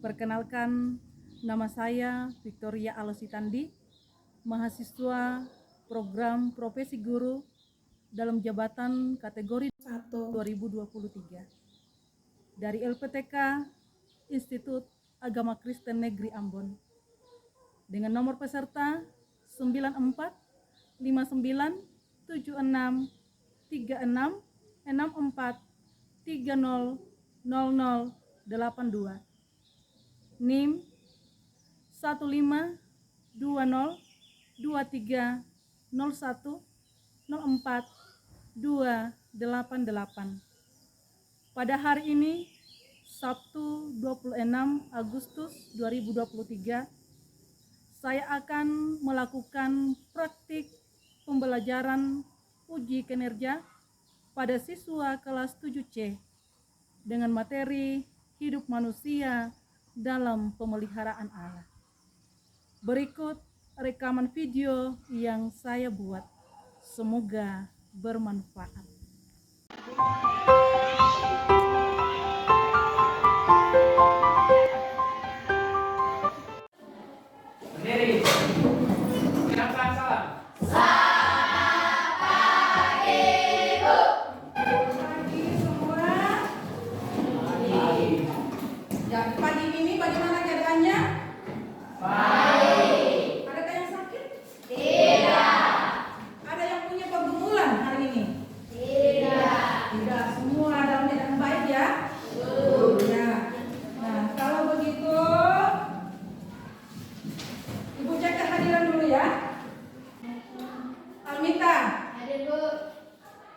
Perkenalkan, nama saya Victoria Alositandi, mahasiswa program profesi guru dalam jabatan kategori 1 2023 dari LPTK Institut Agama Kristen Negeri Ambon dengan nomor peserta 94597664300082 NIM 152023010428. Pada hari ini, Sabtu 26 Agustus 2023, saya akan melakukan praktik pembelajaran uji kinerja pada siswa kelas 7C dengan materi hidup manusia dalam pemeliharaan Allah. Berikut rekaman video yang saya buat. Semoga bermanfaat. Berdiri. Silakan salam. Pagi ini bagaimana keadaannya? Baik. Adakah yang sakit? Tidak. Ada yang punya pergumulan hari ini? Tidak. Semua dalam keadaan baik ya? Ya. Nah, kalau begitu Ibu cek kehadiran dulu ya. Almita. Hadir, Bu.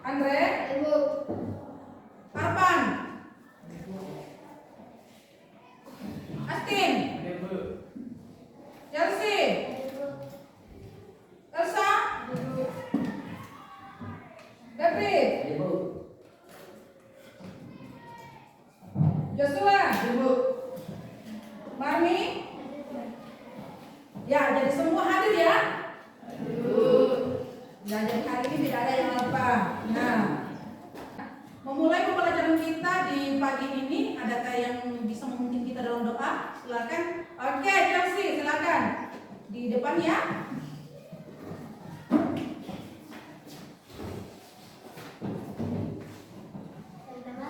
Andre. Hadir, Bu. Arpan. Astin. Chelsea. Elsa. David. Joshua. Marmi. Ya, jadi semua hadir ya. Ya, jadi hari ini tidak ada yang lupa. Nah, memulai pembelajaran kita di pagi ini, adakah yang bisa memimpin kita dalam doa? Silakan. Oke, Chelsea, silakan. Di depan ya. Pertama,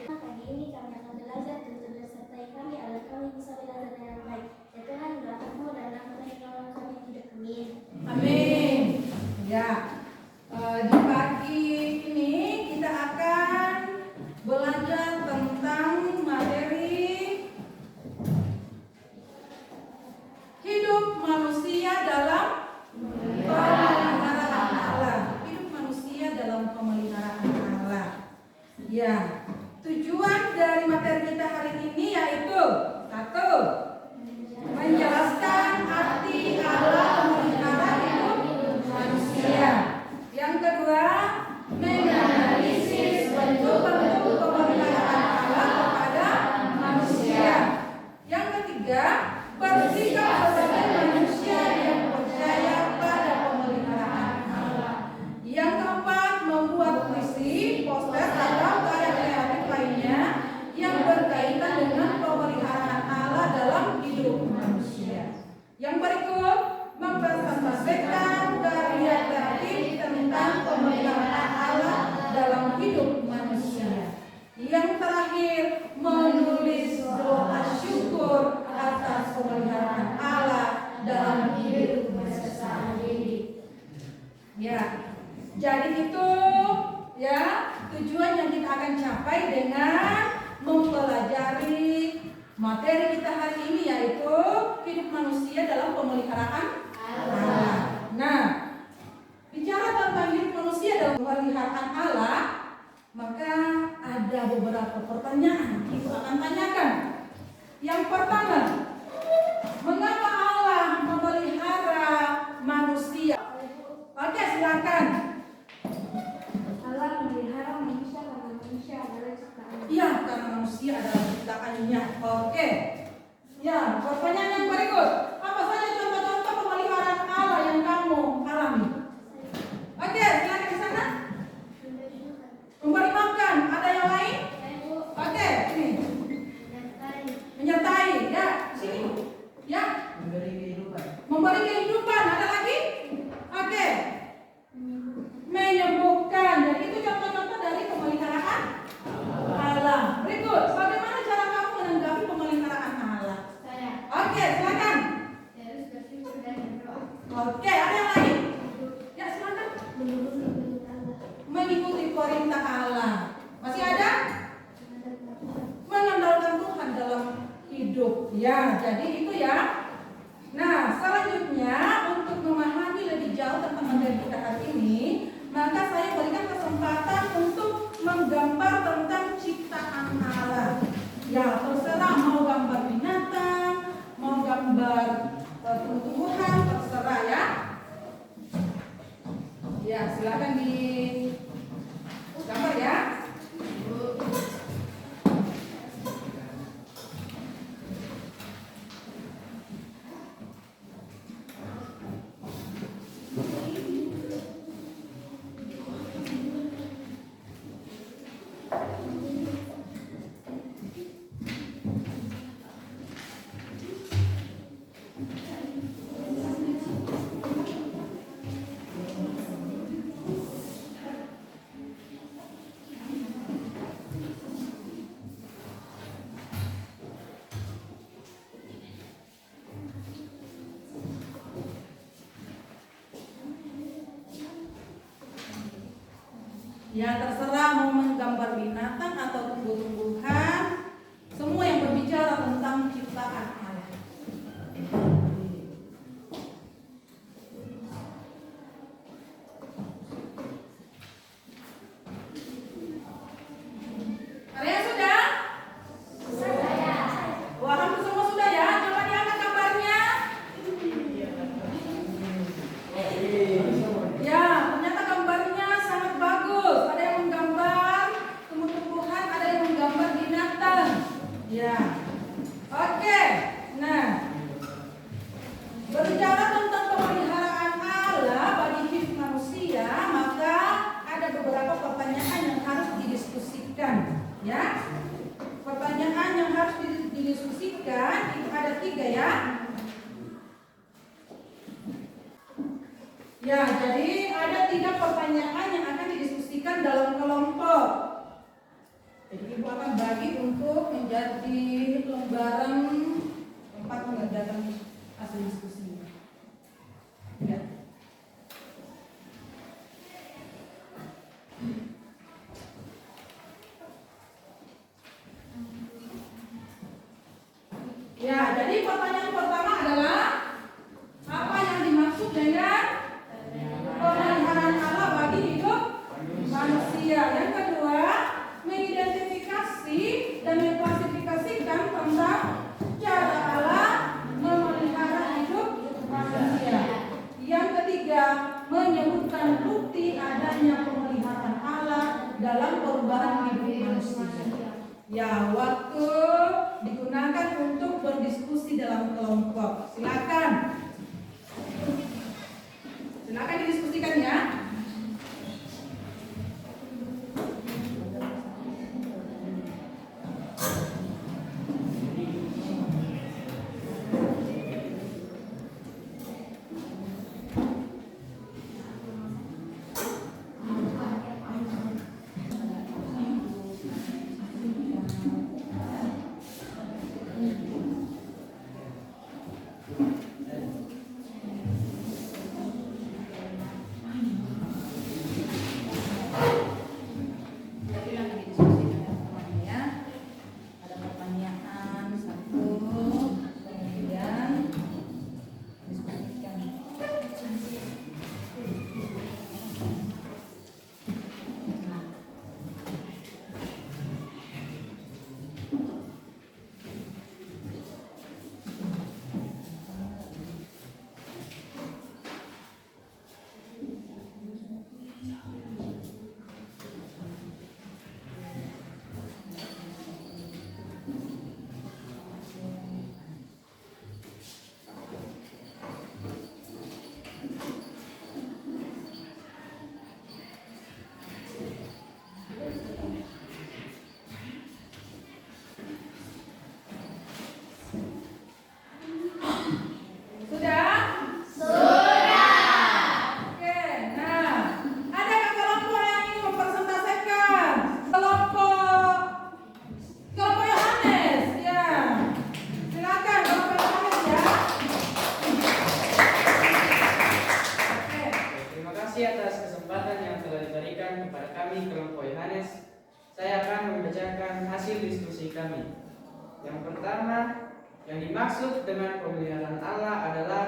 pagi ini kami akan belajar untuk sertai kami agar kami bisa belajar dengan baik. Ya Tuhan, doakanmu dan rahmat tolong kami tidak. Amin. Amin. Ya. Di pagi ini kita akan belajar tentang materi hidup manusia dalam pemeliharaan Allah. Hidup manusia dalam pemeliharaan Allah. Ya. Tujuan dari materi kita hari ini yaitu satu, menjelaskan arti Allah memelihara hidup manusia. Yang kedua, menganalisis bentuk-bentuk pemeliharaan Allah kepada manusia. Yang ketiga, bersikap sebagai manusia yang percaya pada pemeliharaan Allah. Yang keempat, membuat puisi, poster atau karya kreatif lainnya yang berkaitan dengan pemeliharaan Allah dalam hidup manusia. Yang berikut, mempresentasikan karya kreatif tentang pemeliharaan Allah dalam hidup manusia. Yang terakhir, menulis doa syukur atas pemeliharaan Allah dalam hidup manusia. Ya, jadi itu ya tujuan yang kita akan capai dengan mempelajari materi kita hari ini yaitu hidup manusia dalam pemeliharaan Allah. Nah, bicara tentang hidup manusia dalam pemeliharaan Allah, maka ada beberapa pertanyaan yang kita akan tanyakan. Yang pertama, mengapa Allah memelihara manusia? Oke, silakan. Allah memelihara manusia karena manusia adalah ciptaan. Iya, karena manusia adalah ciptaannya. Oke. Ya, pertanyaan yang berikut. Apa saja contoh-contoh pemeliharaan Allah yang kamu alami? Oke, silakan di sana. Memberi makan. Ada yang lain? Oke, ini. Menyertai. gambar tumbuh-tumbuhan, terserah ya. Ya, silakan di gambar ya. Ya, terserah mau menggambar binatang atau tumbuh-tumbuhan, semua yang berbicara tentang ciptaan Allah. Ada yang sudah? Wah, hampir semua sudah ya. Coba diangkat gambarnya. Ya, ternyata gambarnya sangat bagus. Ada yang menggambar tumbuh-tumbuhan, ada yang menggambar binatang. Ya, oke. Nah, berbicara tentang pemeliharaan Allah bagi hidup manusia, maka ada beberapa pertanyaan yang harus didiskusikan. Ya, pertanyaan yang harus didiskusikan itu ada 3 ya. Ya, jadi ada 3 pertanyaan yang akan didiskusikan dalam kelompok. Jadi ibu akan bagi untuk menjadi lembaran tempat mengerjakan hasil diskusinya. Ya. Ya, jadi pertanyaan pertama adalah apa yang dimaksud dengan pemeliharaan Allah bagi hidup manusia. Yang kedua, mengidentifikasi dan mengklasifikasikan tentang cara Allah memelihara hidup manusia. Yang ketiga, menyebutkan bukti adanya pemeliharaan Allah dalam perubahan hidup manusia. Ya, waktu digunakan untuk berdiskusi dalam kelompok. Silakan. Silakan didiskusikan ya. Yang pertama, yang dimaksud dengan pemeliharaan Allah adalah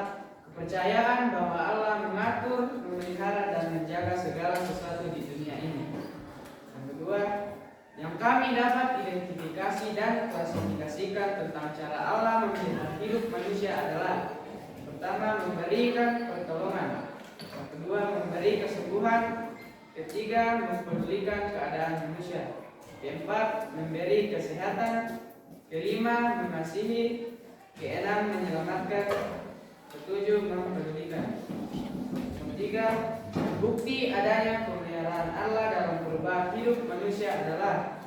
kepercayaan bahwa Allah mengatur, memelihara, dan menjaga segala sesuatu di dunia ini. Yang kedua, yang kami dapat identifikasi dan klasifikasikan tentang cara Allah memelihara hidup manusia adalah: pertama, memberikan pertolongan; yang kedua, memberi kesembuhan; ketiga, mempedulikan keadaan manusia; keempat, memberi kesehatan; kelima, mengasihi; keenam, menyelamatkan; ketujuh, mempedulikan; ketiga, bukti adanya pemeliharaan Allah dalam perubahan hidup manusia adalah: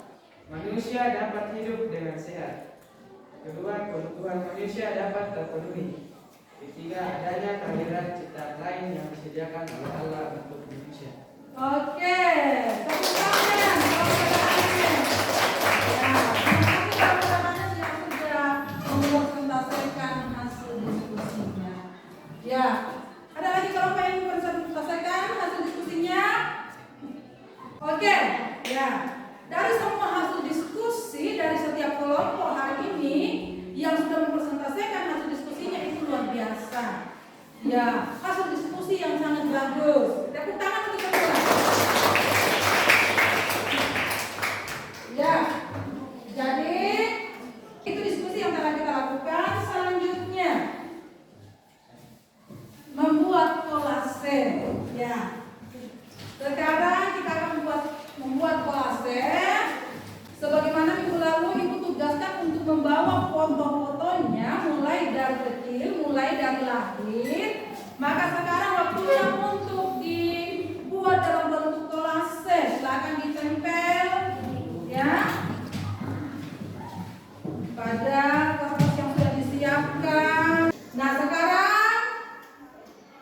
manusia dapat hidup dengan sehat; kedua, kebutuhan manusia dapat terpenuhi; ketiga, adanya kehadiran ciptaan lain yang disediakan oleh Allah untuk manusia. Oke, tepuk tangan kalau ada Anes. Ya, terima kasih kepada Anes yang sudah mempresentasikan hasil diskusinya. Ya, ada lagi kalau pengen mempresentasikan hasil diskusinya? Oke, ya. Dari semua hasil diskusi dari setiap kelompok hari ini yang sudah mempresentasikan hasil diskusinya itu luar biasa. Ya, hasil diskusi yang sangat bagus. Tepuk tangan untuk semua. Ya, jadi itu diskusi yang telah kita lakukan. Selanjutnya membuat kolase. Ya, sekarang kita akan membuat kolase. Sebagaimana minggu lalu Ibu tugaskan untuk membawa foto-fotonya mulai dari kecil, mulai dari lahir. Maka sekarang waktunya untuk dibuat dalam bentuk kolase. Silakan ditempel ya pada kertas yang sudah disiapkan. Nah, sekarang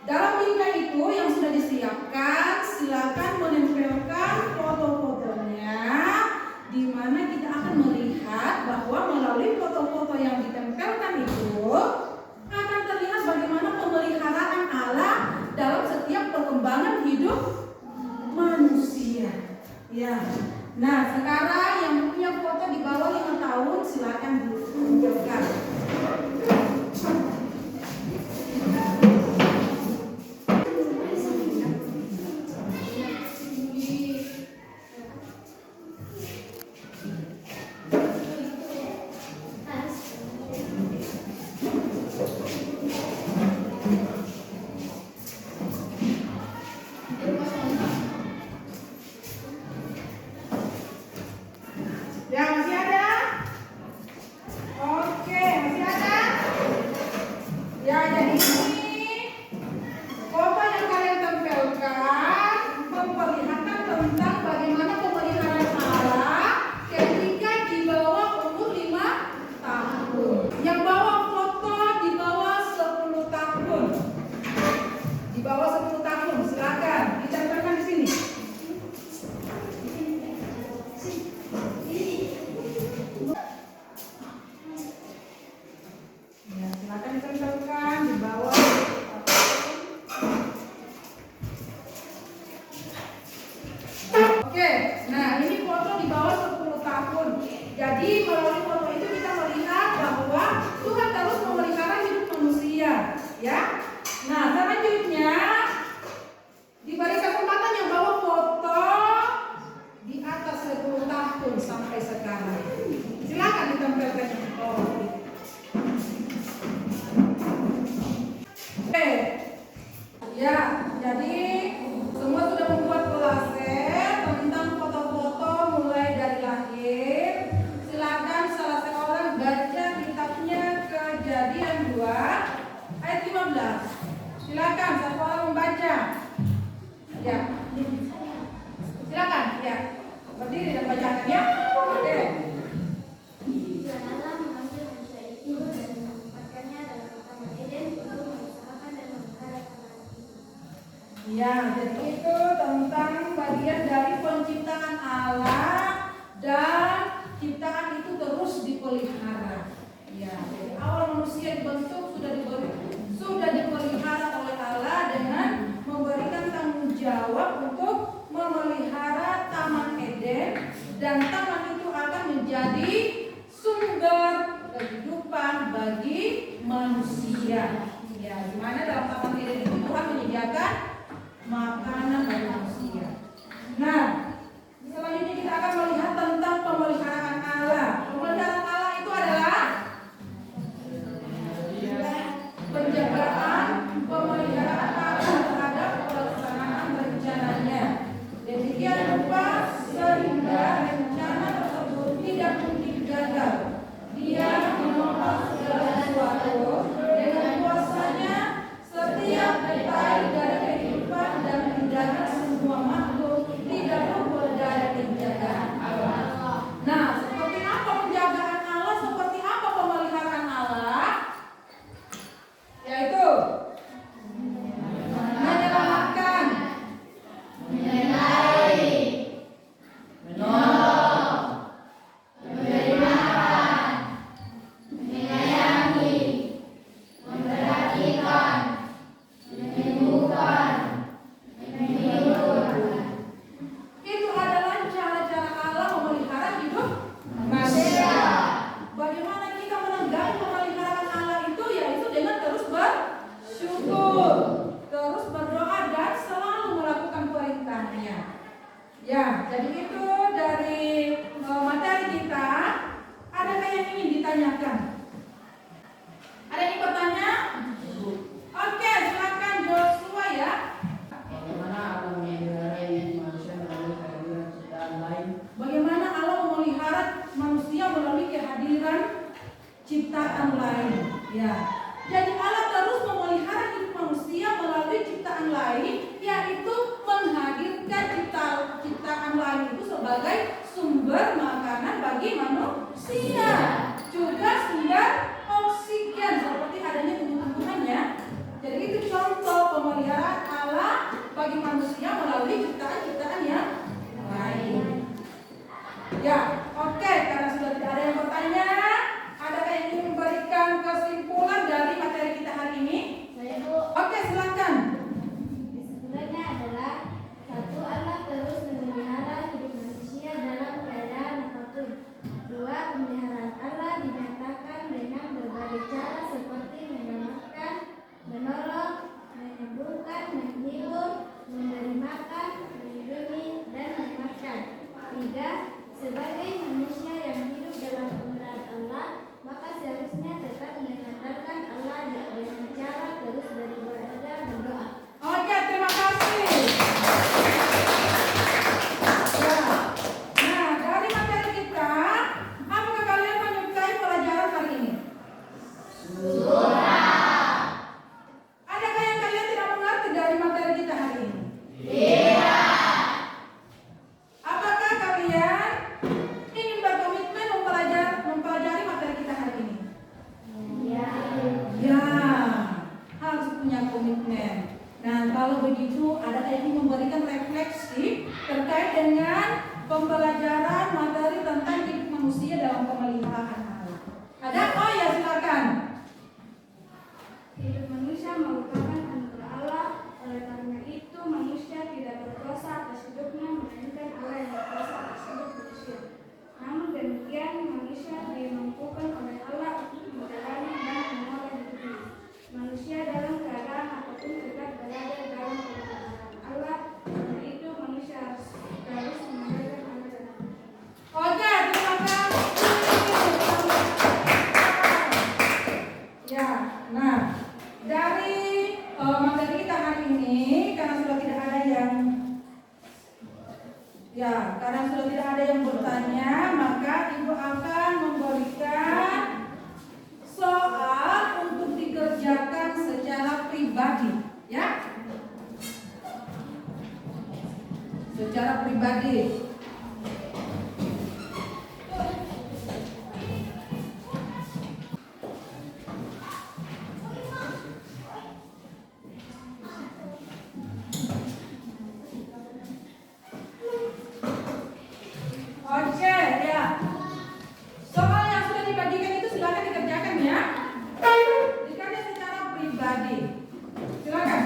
dalam linknya itu yang sudah disiapkan, silakan menempelkan foto-fotonya, di mana kita akan melihat bahwa melalui foto-foto yang ditempelkan itu akan terlihat bagaimana pemeliharaan Allah dalam setiap perkembangan hidup manusia. Ya. Nah, sekarang yang punya foto di bawah 5 tahun silakan ditunjukkan. Ya, masih ada? Oke, masih ada? Ya, jadi ini foto yang kalian tempelkan memperlihatkan tentang bagaimana pemeliharaan Allah ketika di bawah umur 5 tahun. Yang bawa foto di bawah 10 tahun. Di bawah 10 tahun, silakan ditempelkan di sini. Silakan ditempelkan di bawah. Oke, nah ini foto di bawah 10 tahun. Jadi melalui foto itu kita melihat bahwa Tuhan terus memelihara hidup manusia, ya. Nah, selanjutnya diberi kesempatan yang bawa foto di atas 10 tahun sampai sekarang. Silakan ditempelkan di bawah. Oke, ya, jadi semua sudah membuat kolase tentang foto-foto mulai dari lahir. Silakan salah seorang baca kitabnya Kejadian 2 ayat 15. Silakan satu orang membaca. Ya, silakan. Ya, berdiri dan bacakan ya. Oke. Dan Allah mengambil manusia itu dan menempatkannya dalam taman Eden untuk mengusahakan dan memelihara taman itu. Ya, jadi itu tentang bagian dari penciptaan Allah dan ciptaan itu terus dipelihara. Ya, jadi awal manusia dibentuk sudah dipelihara oleh Allah dengan memberikan tanggung jawab untuk memelihara taman Eden, dan taman itu akan menjadi sumber kehidupan bagi manusia. Ya, di mana dalam taman Eden itu Tuhan menyediakan makanan bagi manusia. Nah, selanjutnya kita akan melihat tentang syukur, terus berdoa dan selalu melakukan perintahnya. Ya, jadi itu dari materi kita. Adakah yang ingin ditanyakan? Ada yang bertanya? Oke, silakan Joshua ya. Bagaimana Allah memelihara manusia melalui kehadiran ciptaan lain? Bagaimana Allah memelihara manusia melalui kehadiran ciptaan lain? Ya. Jadi Allah terus memelihara hidup manusia melalui ciptaan lain, yaitu menghadirkan ciptaan lain itu sebagai sumber makanan bagi manusia, juga sumber oksigen seperti adanya tumbuh-tumbuhannya. Jadi itu contoh pemeliharaan Allah bagi manusia melalui ciptaan-ciptaan yang lain. Ya, oke, karena sudah tidak ada yang bertanya, adakah yang ingin memberikan kesimpulan dari materi kita hari ini? Saya Bu. Oke, silakan. Kesimpulannya adalah satu, Allah terus memelihara hidup manusia dalam keadaan apapun. Dua, pemeliharaan Allah dinyatakan dengan berbagai cara seperti menyelamatkan, menolong, menyembuhkan, menghibur, memberi makan, melindungi, dan menyehatkan. Tiga, sebagai manusia yang hidup dalam pemeliharaan Allah, maka seharusnya tetap mengandalkan Allah dengan cara terus beribadah dan berdoa. Oke, terima kasih. Ya. Nah, dari materi kita, apakah kalian menyukai pelajaran hari ini? Adakah yang kalian tidak mengerti dari materi kita hari ini? Apakah kalian ingin berkomitmen mempelajari materi kita hari ini? Ya, harus punya komitmen. Nah, kalau begitu, adakah yang ingin memberikan refleksi terkait dengan pembelajaran materi tentang hidup manusia dalam pemeliharaan Allah? Ada? Oh ya, silakan. Hidup manusia merupakan anugerah Allah, oleh karena itu manusia tidak berkuasa atas hidupnya, melainkan Allah yang berkuasa atas hidup manusia. Namun demikian, manusia dimampukan oleh Allah untuk menjalani dan mengolah hidupnya. Manusia dalam keadaan apapun tetap berada dalam pemeliharaan Allah, karena itu manusia harus mengandalkan Allah dan Oke, terima kasih. Ya, nah, dari materi kita hari ini, karena sudah tidak ada yang bertanya, maka Ibu akan memberikan soal untuk dikerjakan secara pribadi, ya? Secara pribadi. Oke, ya. Soal yang sudah dibagikan itu silakan dikerjakan ya. Dikerjakan secara pribadi. Silakan.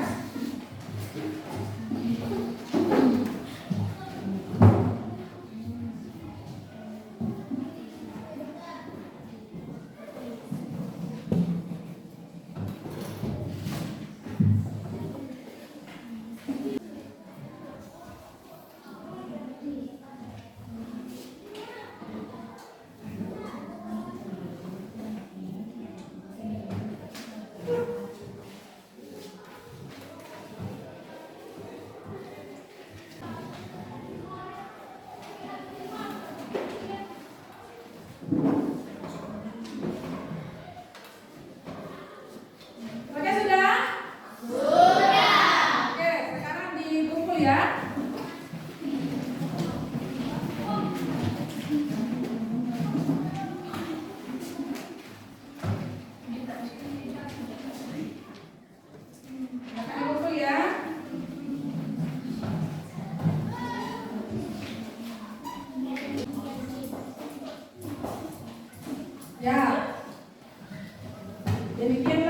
Oke, sudah? Sudah. Oke, sekarang dikumpul ya. Dikumpul ya. Ya. Demikian